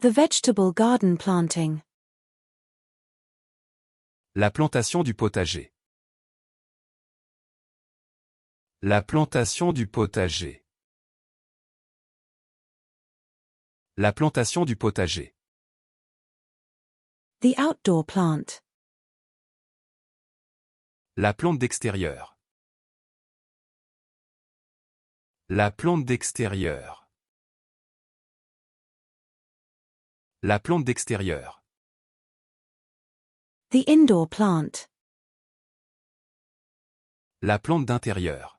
The vegetable garden planting. La plantation du potager. La plantation du potager. La plantation du potager. The outdoor plant. La plante d'extérieur. La plante d'extérieur. La plante d'extérieur. The indoor plant. La plante d'intérieur.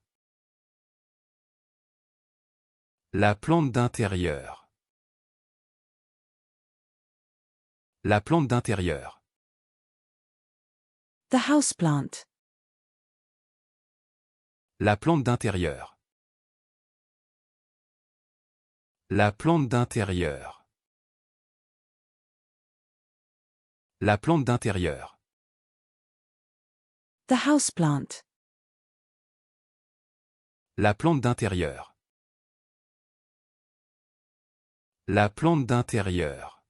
La plante d'intérieur. La plante d'intérieur. The house plant. La plante d'intérieur. La plante d'intérieur. La plante d'intérieur. The house plant. La plante d'intérieur. La plante d'intérieur.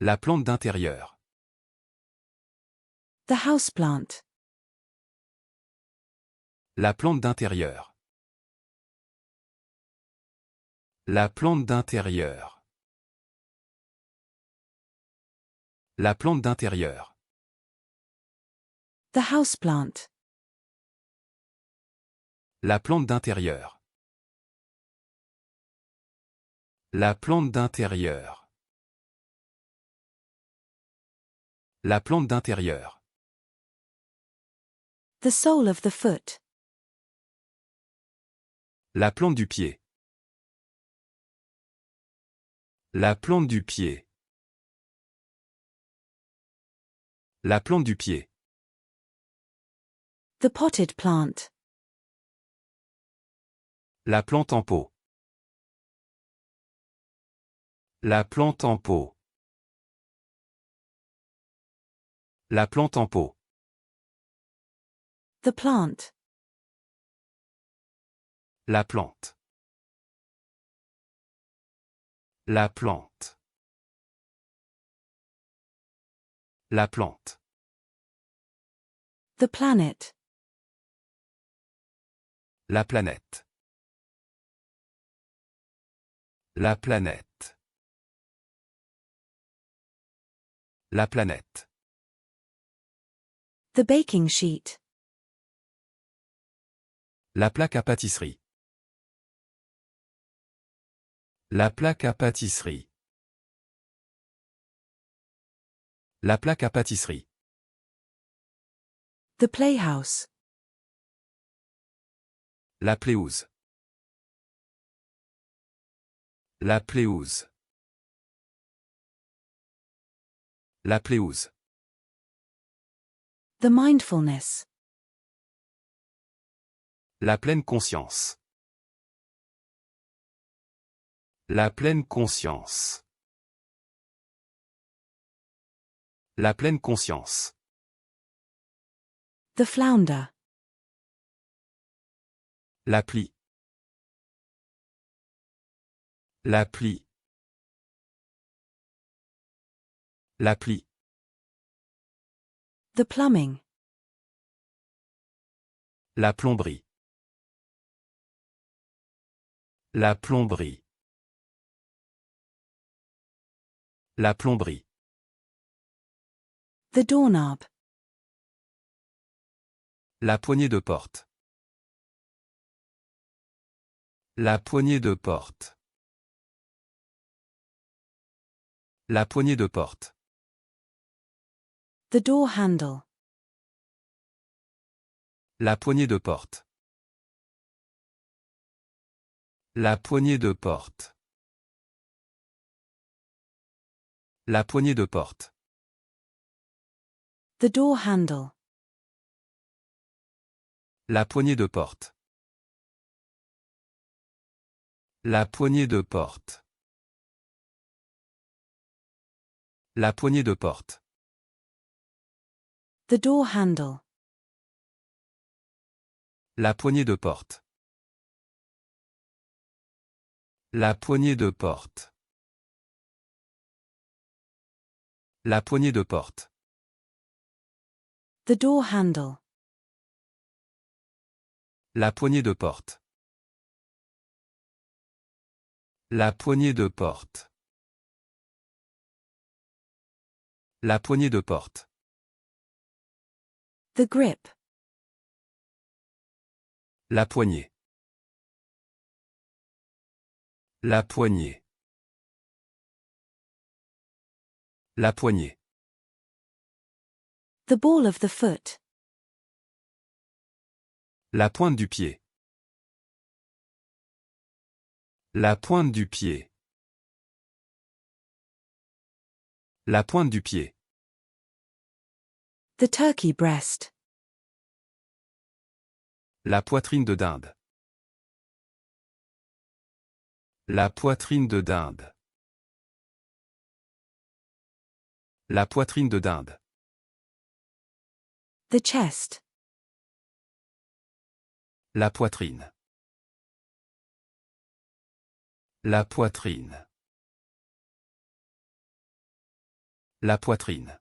La plante d'intérieur. The house plant. La plante d'intérieur. La plante d'intérieur. La plante d'intérieur. The house plant. La plante d'intérieur. La plante d'intérieur. La plante d'intérieur. The sole of the foot. La plante du pied. La plante du pied. La plante du pied. The potted plant. La plante en pot. La plante en pot. La plante en pot. The plant. La plante. La plante. La plante. The planet. La planète. La planète. La planète. The baking sheet. La plaque à pâtisserie. La plaque à pâtisserie. La plaque à pâtisserie. The playhouse. La pelouse. La pelouse. La pelouse. The mindfulness. La pleine conscience. La pleine conscience. La pleine conscience. The flounder. La plie. La plie. La plie. The plumbing. La plomberie. La plomberie. La plomberie. The doorknob. La poignée de porte. La poignée de porte. La poignée de porte. The door handle. La poignée de porte. La poignée de porte. La poignée de porte. The door handle. La poignée de porte. La poignée de porte. La poignée de porte. The door handle. La poignée de porte. La poignée de porte. La poignée de porte. The door handle. La poignée de porte. La poignée de porte. La poignée de porte. The grip. La poignée. La poignée. La poignée. The ball of the foot. La pointe du pied. La pointe du pied. La pointe du pied. The turkey breast. La poitrine de dinde. La poitrine de dinde. La poitrine de dinde. The chest. La poitrine. La poitrine. La poitrine.